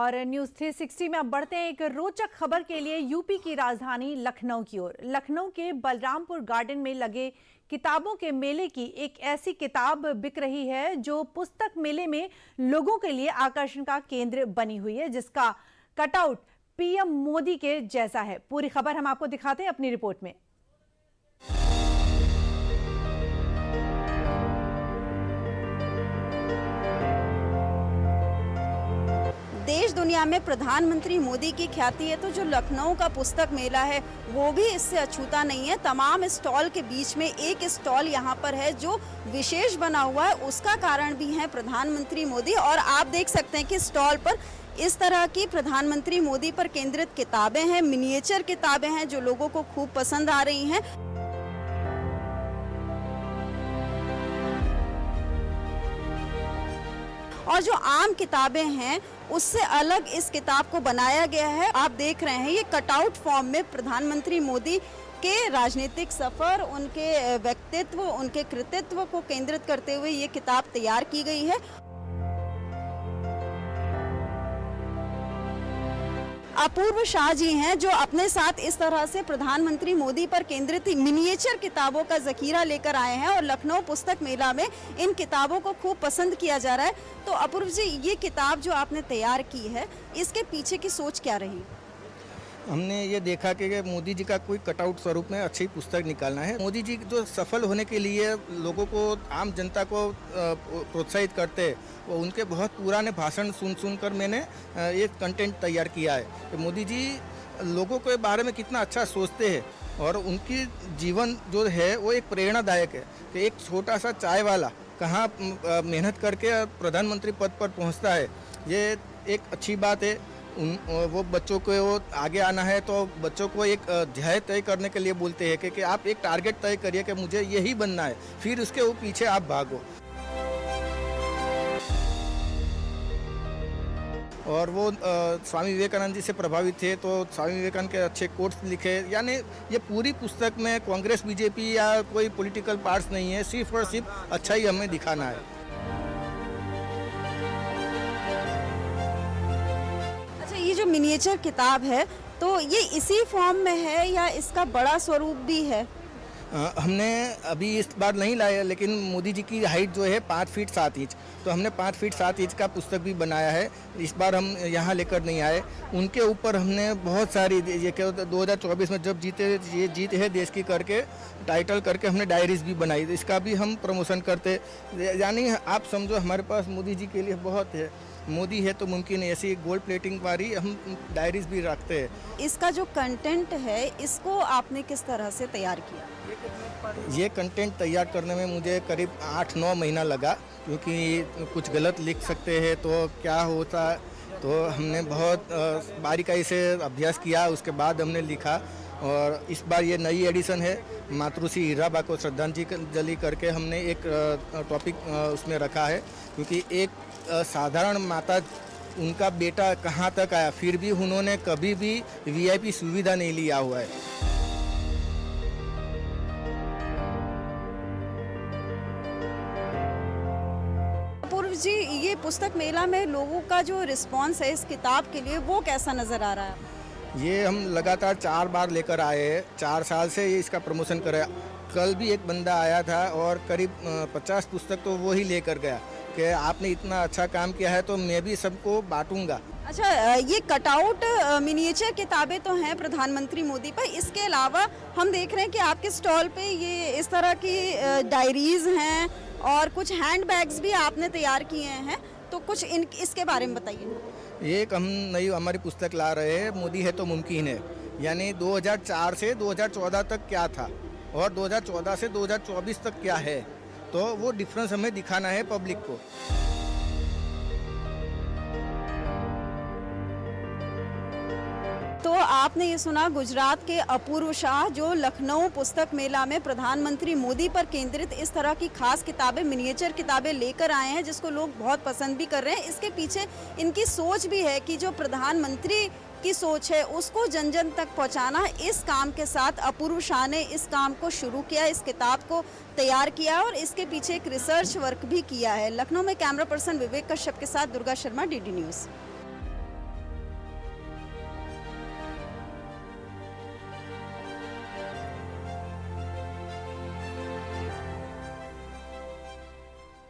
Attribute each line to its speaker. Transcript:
Speaker 1: और न्यूज 360 में अब बढ़ते हैं एक रोचक खबर के लिए यूपी की राजधानी लखनऊ की ओर। लखनऊ के बलरामपुर गार्डन में लगे किताबों के मेले की एक ऐसी किताब बिक रही है जो पुस्तक मेले में लोगों के लिए आकर्षण का केंद्र बनी हुई है, जिसका कटआउट पीएम मोदी के जैसा है। पूरी खबर हम आपको दिखाते हैं अपनी रिपोर्ट में।
Speaker 2: देश दुनिया में प्रधानमंत्री मोदी की ख्याति है, तो जो लखनऊ का पुस्तक मेला है वो भी इससे अछूता नहीं है। तमाम स्टॉल के बीच में एक स्टॉल यहाँ पर है जो विशेष बना हुआ है, उसका कारण भी है प्रधानमंत्री मोदी। और आप देख सकते हैं कि स्टॉल पर इस तरह की प्रधानमंत्री मोदी पर केंद्रित किताबें हैं, मिनिएचर किताबें हैं जो लोगों को खूब पसंद आ रही हैं। और जो आम किताबें हैं उससे अलग इस किताब को बनाया गया है। आप देख रहे हैं ये कटआउट फॉर्म में प्रधानमंत्री मोदी के राजनीतिक सफर, उनके व्यक्तित्व, उनके कृतित्व को केंद्रित करते हुए ये किताब तैयार की गई है। अपूर्व शाह जी हैं जो अपने साथ इस तरह से प्रधानमंत्री मोदी पर केंद्रित मिनिएचर किताबों का जखीरा लेकर आए हैं और लखनऊ पुस्तक मेला में इन किताबों को खूब पसंद किया जा रहा है। तो अपूर्व जी, ये किताब जो आपने तैयार की है, इसके पीछे की सोच क्या रही?
Speaker 3: हमने ये देखा कि मोदी जी का कोई कटआउट स्वरूप में अच्छी पुस्तक निकालना है। मोदी जी जो सफल होने के लिए लोगों को, आम जनता को प्रोत्साहित करते, वो उनके बहुत पुराने भाषण सुनकर मैंने ये कंटेंट तैयार किया है कि मोदी जी लोगों के बारे में कितना अच्छा सोचते हैं और उनकी जीवन जो है वो एक प्रेरणादायक है कि एक छोटा सा चाय वाला कहाँ मेहनत करके प्रधानमंत्री पद पर पहुँचता है। ये एक अच्छी बात है। वो बच्चों को वो आगे आना है तो बच्चों को एक ध्येय तय करने के लिए बोलते हैं कि आप एक टारगेट तय करिए कि मुझे यही बनना है, फिर उसके वो पीछे आप भागो। और वो स्वामी विवेकानंद जी से प्रभावित थे, तो स्वामी विवेकानंद के अच्छे कोट्स लिखे। यानी ये पूरी पुस्तक में कांग्रेस बीजेपी या कोई पॉलिटिकल पार्ट्स नहीं है, सिर्फ और सिर्फ अच्छा ही हमें दिखाना है।
Speaker 2: ये जो मिनिएचर किताब है तो ये इसी फॉर्म में है या इसका बड़ा स्वरूप भी है?
Speaker 3: हमने अभी इस बार नहीं लाया, लेकिन मोदी जी की हाइट जो है 5 फीट 7 इंच, तो हमने 5 फीट 7 इंच का पुस्तक भी बनाया है। इस बार हम यहाँ लेकर नहीं आए। उनके ऊपर हमने बहुत सारी, ये क्या 2024 में जब ये जीत है देश की करके टाइटल करके हमने डायरीज भी बनाई, इसका भी हम प्रमोशन करते। यानी आप समझो हमारे पास मोदी जी के लिए बहुत है। मोदी है तो मुमकिन है, ऐसी गोल्ड प्लेटिंग वाली हम डायरीज भी रखते हैं। इसका
Speaker 2: जो कंटेंट है इसको आपने किस तरह से तैयार किया?
Speaker 3: ये कंटेंट तैयार करने में मुझे करीब 8-9 महीना लगा, क्योंकि कुछ गलत लिख सकते हैं तो क्या होता, तो हमने बहुत बारीकाई से अभ्यास किया, उसके बाद हमने लिखा। और इस बार ये नई एडिशन है, मातृश्री हीराबा को श्रद्धांजलि करके हमने एक टॉपिक उसमें रखा है, क्योंकि एक साधारण माता, उनका बेटा कहाँ तक आया, फिर भी उन्होंने कभी भी वीआईपी सुविधा नहीं लिया हुआ है।
Speaker 2: अपूर्व जी, ये पुस्तक मेला में लोगों का जो रिस्पांस है इस किताब के लिए वो कैसा नज़र आ रहा है?
Speaker 3: ये हम लगातार 4 बार लेकर आए हैं, 4 साल से ये इसका प्रमोशन करा। कल भी एक बंदा आया था और करीब 50 पुस्तक तो वो ही लेकर गया कि आपने इतना अच्छा काम किया है तो मैं भी सबको बांटूंगा।
Speaker 2: अच्छा, ये कटआउट मिनिएचर किताबें तो हैं प्रधानमंत्री मोदी पर, इसके अलावा हम देख रहे हैं कि आपके स्टॉल पे ये इस तरह की डायरीज हैं और कुछ हैंड बैग्स भी आपने तैयार किए हैं, तो कुछ इसके बारे में बताइए।
Speaker 3: एक हम नई हमारी पुस्तक ला रहे हैं, मोदी है तो मुमकिन है। यानी 2004 से 2014 तक क्या था और 2014 से 2024 तक क्या है, तो वो डिफरेंस हमें दिखाना है पब्लिक को।
Speaker 2: तो आपने ये सुना गुजरात के अपूर्व शाह जो लखनऊ पुस्तक मेला में प्रधानमंत्री मोदी पर केंद्रित इस तरह की खास किताबें, मिनिएचर किताबें लेकर आए हैं, जिसको लोग बहुत पसंद भी कर रहे हैं। इसके पीछे इनकी सोच भी है कि जो प्रधानमंत्री की सोच है उसको जन जन तक पहुंचाना। इस काम के साथ अपूर्व शाह ने इस काम को शुरू किया, इस किताब को तैयार किया और इसके पीछे एक रिसर्च वर्क भी किया है। लखनऊ में कैमरा पर्सन विवेक कश्यप के साथ दुर्गा शर्मा, डीडी न्यूज़।